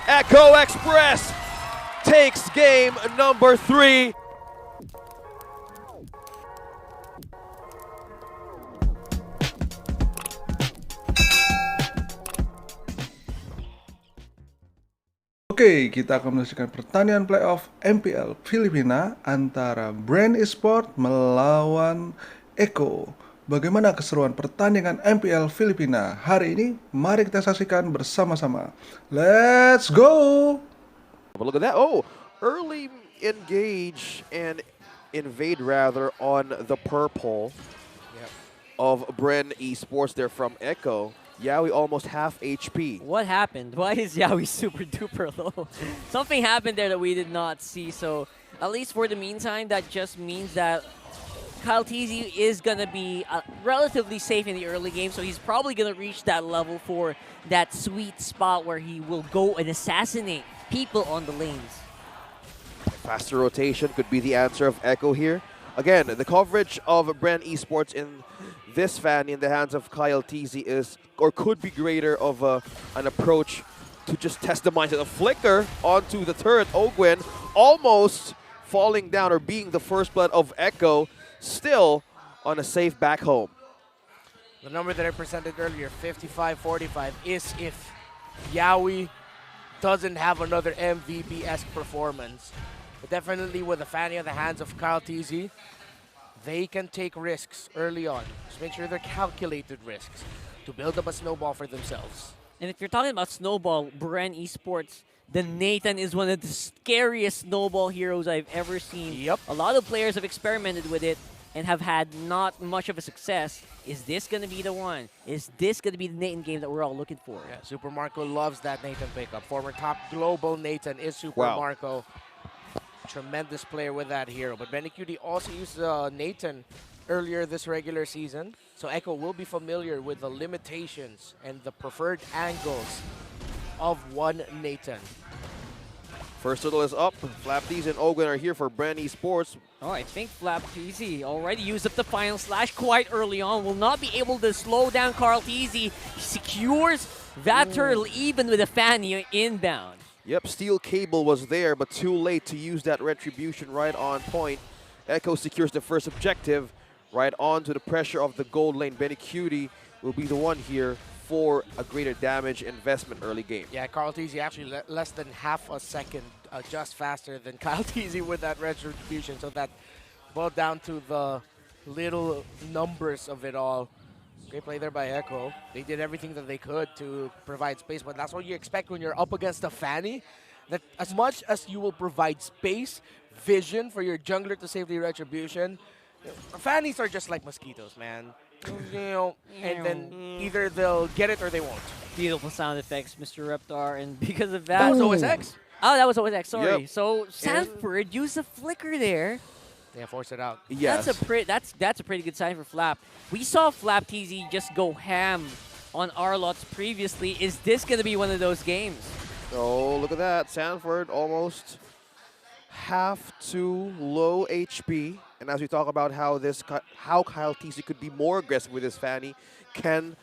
Echo Express takes game number 3. Oke, kita akan menyaksikan pertandingan playoff MPL Filipina antara Bren Esports melawan Echo. Bagaimana keseruan pertandingan MPL Filipina hari ini? Mari kita saksikan bersama-sama. Let's go! But look at that. Oh, early engage and invade rather on the purple of Bren Esports there from Echo. Yawi almost half HP. What happened? Why is Yawi super duper low? Something happened there that we did not see. So at least for the meantime, that just means that Kyle TZ is going to be relatively safe in the early game. So he's probably going to reach that level for that sweet spot where he will go and assassinate people on the lanes. Faster rotation could be the answer of Echo here. Again, the coverage of Bren Esports in this fan in the hands of Kyle TZ is, or could be greater of an approach to just test the mindset of Flicker onto the turret. Ogwen almost falling down or being the first blood of Echo, still on a safe back home. The number that I presented earlier, 55-45, is if Yawi doesn't have another MVP-esque performance. But definitely with the fanny in the hands of Kyle TZ, they can take risks early on. Just make sure they're calculated risks to build up a snowball for themselves. And if you're talking about snowball, Bren Esports, the Nathan is one of the scariest snowball heroes I've ever seen. Yep. A lot of players have experimented with it and have had not much of a success. Is this going to be the one? Is this going to be the Nathan game that we're all looking for? Yeah, Super Marco loves that Nathan pickup. Former top global Nathan is Super Marco. Tremendous player with that hero. But Benny Cutie also used Nathan earlier this regular season. So Echo will be familiar with the limitations and the preferred angles of one Nathan. First hurdle is up. Flapdies and Ogwen are here for Bren Esports. Oh, I think Flap TZ already used up the final slash quite early on. Will not be able to slow down Carl TZ. He secures that turtle even with a fanny inbound. Yep, steel cable was there, but too late to use that retribution right on point. Echo secures the first objective. Right on to the pressure of the gold lane. Benny Cutie will be the one here for a greater damage investment early game. Yeah, Carl TZ actually less than half a second just faster than Kyle TZ with that retribution. So that boiled down to the little numbers of it all. Great play there by Echo. They did everything that they could to provide space, but that's what you expect when you're up against a fanny. That as much as you will provide space, vision for your jungler to save the retribution, fannies are just like mosquitoes, man. You know, and then either they'll get it or they won't. Beautiful sound effects, Mr. Reptar, and because of that... That was OSX. Oh, that was OSX, sorry. Yep. So Sanford used a flicker there. Yeah, force it out. Yes. That's a pretty good sign for Flap. We saw Flap TZ just go ham on Arlots previously. Is this going to be one of those games? Oh, look at that. Sanford almost half to low HP. And as we talk about how Kyle TZ could be more aggressive with his fanny, can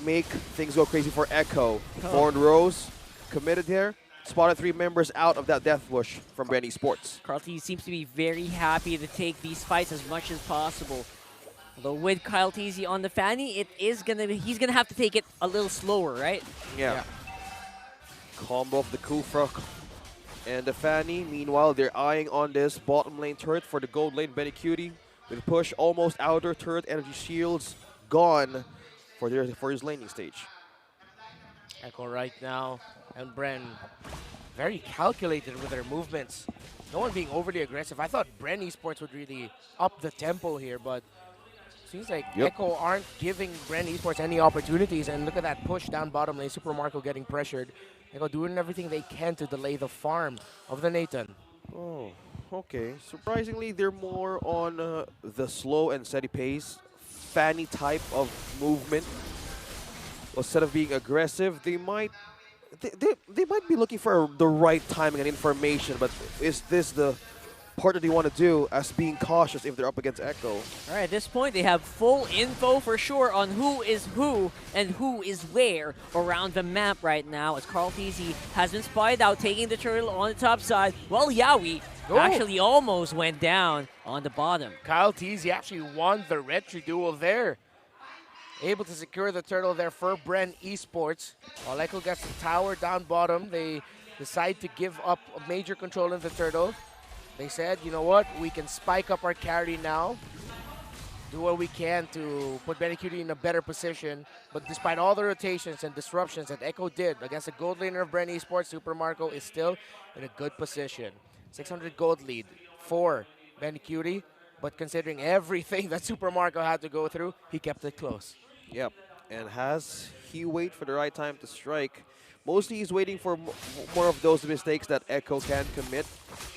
make things go crazy for Echo. Thorn Rose committed here. Spotted 3 members out of that death bush from Bren Esports. Carl TZ seems to be very happy to take these fights as much as possible. Although with Kyle TZ on the fanny, he's gonna have to take it a little slower, right? Yeah. Combo of the Kufra and the fanny. Meanwhile, they're eyeing on this bottom lane turret for the gold lane. Benny Cutie with push almost outer turret energy shields gone for his laning stage. Echo right now, and Bren very calculated with their movements. No one being overly aggressive. I thought Bren Esports would really up the tempo here, but seems like Echo aren't giving Bren Esports any opportunities. And look at that push down bottom lane. Super Marco getting pressured. Echo doing everything they can to delay the farm of the Nathan. Oh, okay. Surprisingly, they're more on the slow and steady pace, fanny type of movement. Instead of being aggressive, they might be looking for the right timing and information. But is this the part that they want to do as being cautious if they're up against Echo. All right, at this point, they have full info for sure on who is who and who is where around the map right now, as Carlteasy has been spied out, taking the turtle on the top side, while Yawi actually almost went down on the bottom. Carlteasy actually won the retro duel there. Able to secure the turtle there for Bren Esports. While Echo gets the tower down bottom, they decide to give up a major control of the turtle. They said, you know what, we can spike up our carry now, do what we can to put Benecutie in a better position. But despite all the rotations and disruptions that Echo did against the gold laner of Bren Esports, Super Marco is still in a good position. 600 gold lead for Benecutie, but considering everything that Super Marco had to go through, he kept it close. Yep, and has he wait for the right time to strike? Mostly he's waiting for more of those mistakes that Echo can commit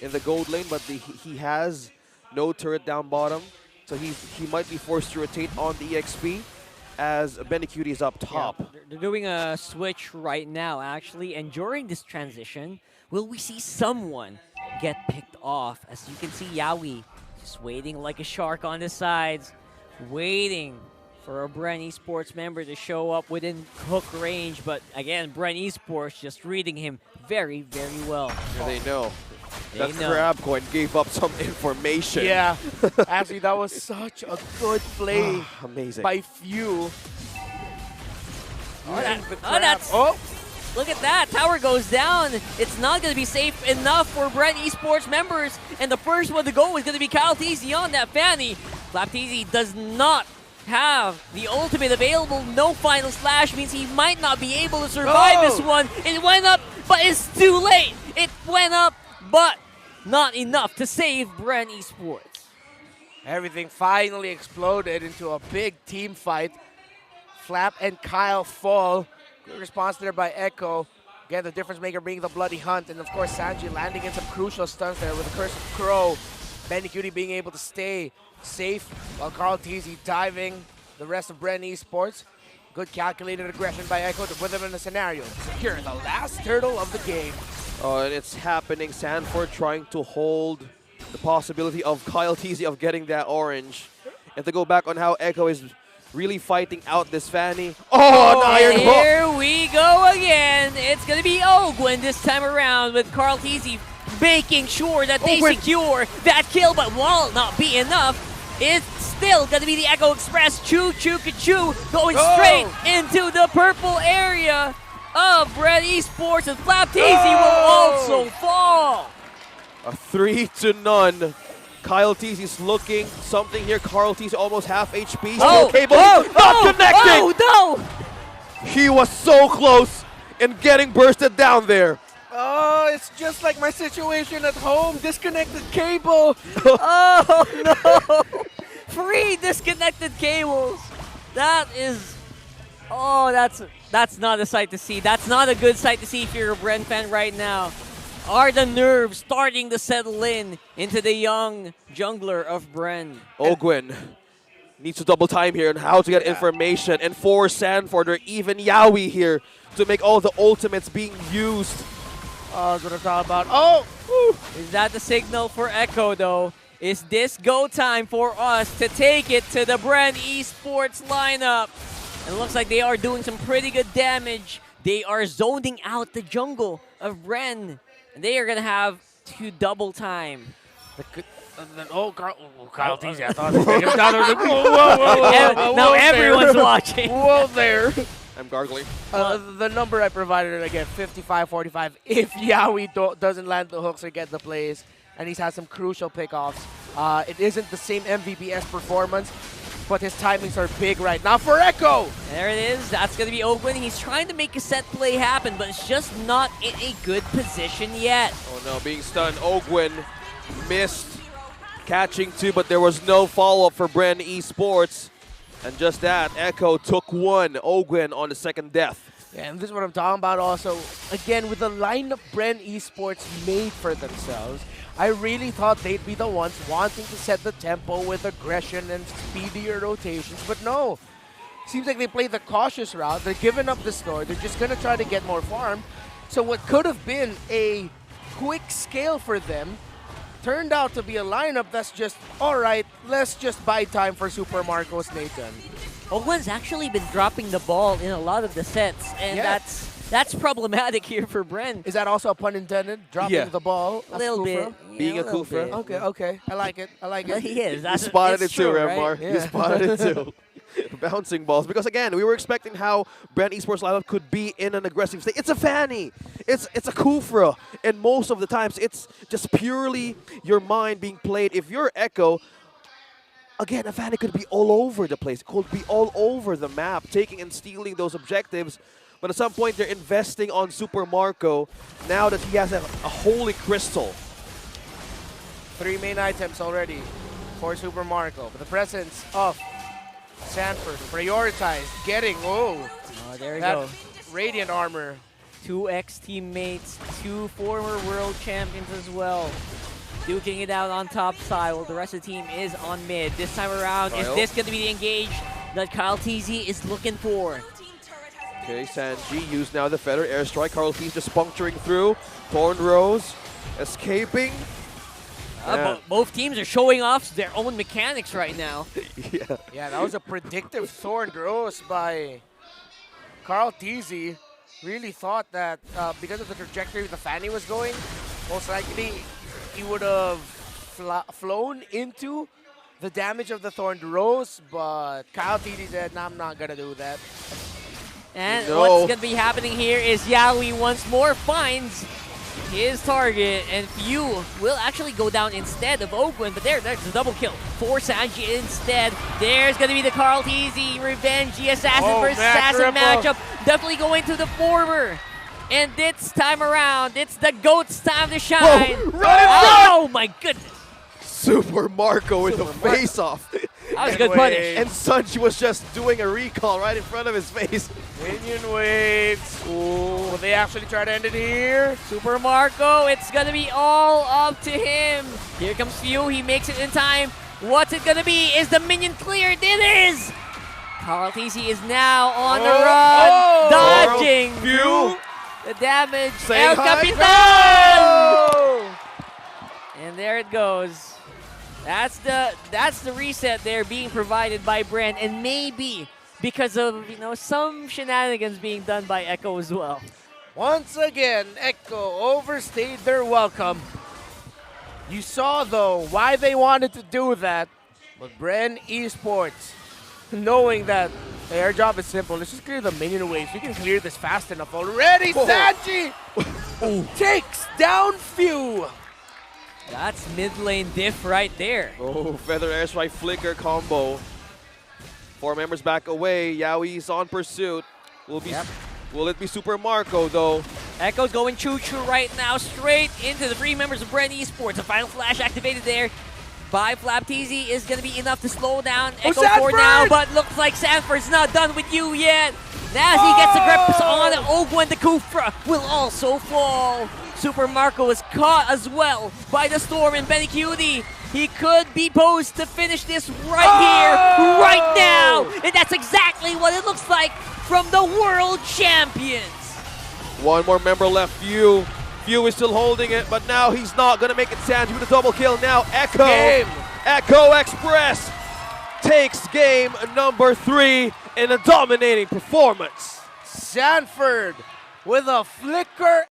in the gold lane, but he has no turret down bottom, so he might be forced to rotate on the EXP as Benecutie is up top. Yeah, they're doing a switch right now, actually, and during this transition, will we see someone get picked off? As you can see, Yawi just waiting like a shark on the sides, waiting for a Bren Esports member to show up within hook range. But again, Bren Esports just reading him very, very well. They know. They That know. grab coin gave up some information. Yeah, actually that was such a good play Amazing. by Few. Oh, look at that. Tower goes down. It's not going to be safe enough for Bren Esports members. And the first one to go is going to be Carlteasy on that Fanny. Carlteasy does not have the ultimate available. No final slash means he might not be able to survive this one. It went up, but it's too late. It went up, but not enough to save Bren Esports. Everything finally exploded into a big team fight. Flap and Kyle fall. Good response there by Echo. Again, the difference maker being the Bloody Hunt. And of course, Sanji landing in some crucial stunts there with the Curse of Crow. Benecutie being able to stay safe while Carlteasy diving the rest of Bren Esports. Good calculated aggression by Echo to put them in a scenario to secure the last turtle of the game. Oh, and it's happening. Sanford trying to hold the possibility of Carlteasy of getting that orange. And to go back on how Echo is really fighting out this Fanny. Oh, an iron hook! Here we go again. It's going to be Ogwin this time around with Carlteasy making sure that they secure that kill. But while not be enough, it's still going to be the Echo Express. Choo Choo Ka-Choo going straight into the purple area of Bren Esports, and Flapteasy will also fall. A 3-0. Carlteasy's looking something here. Carlteasy almost half HP. Still cable not connecting. Oh no! He was so close in getting bursted down there. Oh, it's just like my situation at home. Disconnected cable. Oh no! 3 disconnected cables. That is, that's not a sight to see. That's not a good sight to see if you're a Bren fan right now. Are the nerves starting to settle in into the young jungler of Bren? Ogwin needs to double time here on how to get information and force Sanford or even Yawi here to make all the ultimates being used. I was gonna talk about. Is that the signal for Echo though? Is this go time for us to take it to the Bren Esports lineup? And it looks like they are doing some pretty good damage. They are zoning out the jungle of Bren. And they are going to have to double time. Carlteasy, I thought whoa, now everyone's watching. Whoa there. I'm gargling. The number I provided again, 55-45. If Yawi doesn't land the hooks or get the plays, and he's had some crucial pickoffs. It isn't the same MVPS performance, but his timings are big right now for Echo. There it is. That's going to be Ogwin. He's trying to make a set play happen, but it's just not in a good position yet. Oh no, being stunned. Ogwin missed catching two, but there was no follow-up for Bren Esports. And just that, Echo took one. Ogwin on the second death. Yeah, and this is what I'm talking about also. Again, with the lineup Bren Esports made for themselves, I really thought they'd be the ones wanting to set the tempo with aggression and speedier rotations, but no. Seems like they played the cautious route. They're giving up the store. They're just going to try to get more farm. So what could have been a quick scale for them turned out to be a lineup that's just, all right, let's just buy time for Super Marcos Nathan. Ogwen's actually been dropping the ball in a lot of the sets, and Yeah. that's problematic here for Bren. Is that also a pun intended? Dropping the ball? A little bit. Being a little Kufra. bit. Okay, okay. I like it. I like But it. he is. You That's, spotted it's it too, true, right? Remar. Yeah. You spotted it too. Bouncing balls. Because again, we were expecting how Bren Esports lineup could be in an aggressive state. It's a Fanny. It's a Kufra. And most of the times, it's just purely your mind being played. If you're Echo, again, a Fanny could be all over the place. It could be all over the map, taking and stealing those objectives. But at some point, they're investing on Super Marco now that he has a holy crystal. 3 main items already for Super Marco. But the presence of Sanford prioritized getting, Oh, there you that go. Radiant armor. 2 ex-teammates, 2 former world champions as well. Duking it out on top side while the rest of the team is on mid. This time around, is this going to be the engage that Kyle TZ is looking for? Okay, Sanji used now the Feather Airstrike. Carl T's just puncturing through. Thorn Rose escaping. Both teams are showing off their own mechanics right now. Yeah. Yeah, that was a predictive Thorn Rose by Carl TZ. Really thought that because of the trajectory the Fanny was going, most likely he would have flown into the damage of the Thorn Rose, but Kyle TZ said, nah, I'm not going to do that. And No. what's going to be happening here is Yaoi once more finds his target, and Few will actually go down instead of Ogwen, but there's the double kill for Sanji instead. There's going to be the Carl TZ Revenge, the Assassin versus Assassin matchup. Definitely going to the former. And this time around, it's the GOAT's time to shine. Oh my goodness. Super Marco with the face-off. That was a good punish. And Sanji was just doing a recall right in front of his face. Minion waits. Ooh, will they actually try to end it here? Super Marco, it's gonna be all up to him. Here comes Few, he makes it in time. What's it gonna be? Is the minion cleared? It is! Carl TC is now on the run, dodging Few. the damage. Saying El hi. Capitan! And there it goes. That's the reset there being provided by Bren, and maybe because of some shenanigans being done by Echo as well. Once again, Echo overstayed their welcome. You saw, though, why they wanted to do that. But Bren Esports, knowing that their job is simple, let's just clear the minion waves. We can clear this fast enough already. Sanji takes down Few. That's mid lane diff right there. Oh, Feather Airstrike Flicker combo. 4 members back away. Yaoi's on pursuit. Will it be Super Marco, though? Echo's going choo-choo right now, straight into the 3 members of Bren Esports. The final flash activated there by Flap TZ is going to be enough to slow down Echo for now, but looks like Sanford's not done with you yet. As he gets the grips on Ogwen, the Kufra will also fall. Super Marco is caught as well by the Storm and Benny Cutie. He could be posed to finish this right here, right now. And that's exactly what it looks like from the World Champions. 1 more member left, Few. Few is still holding it, but now he's not going to make it. Sanji with a double kill now. Echo. Echo Express takes game number 3 in a dominating performance. Sanford with a flicker.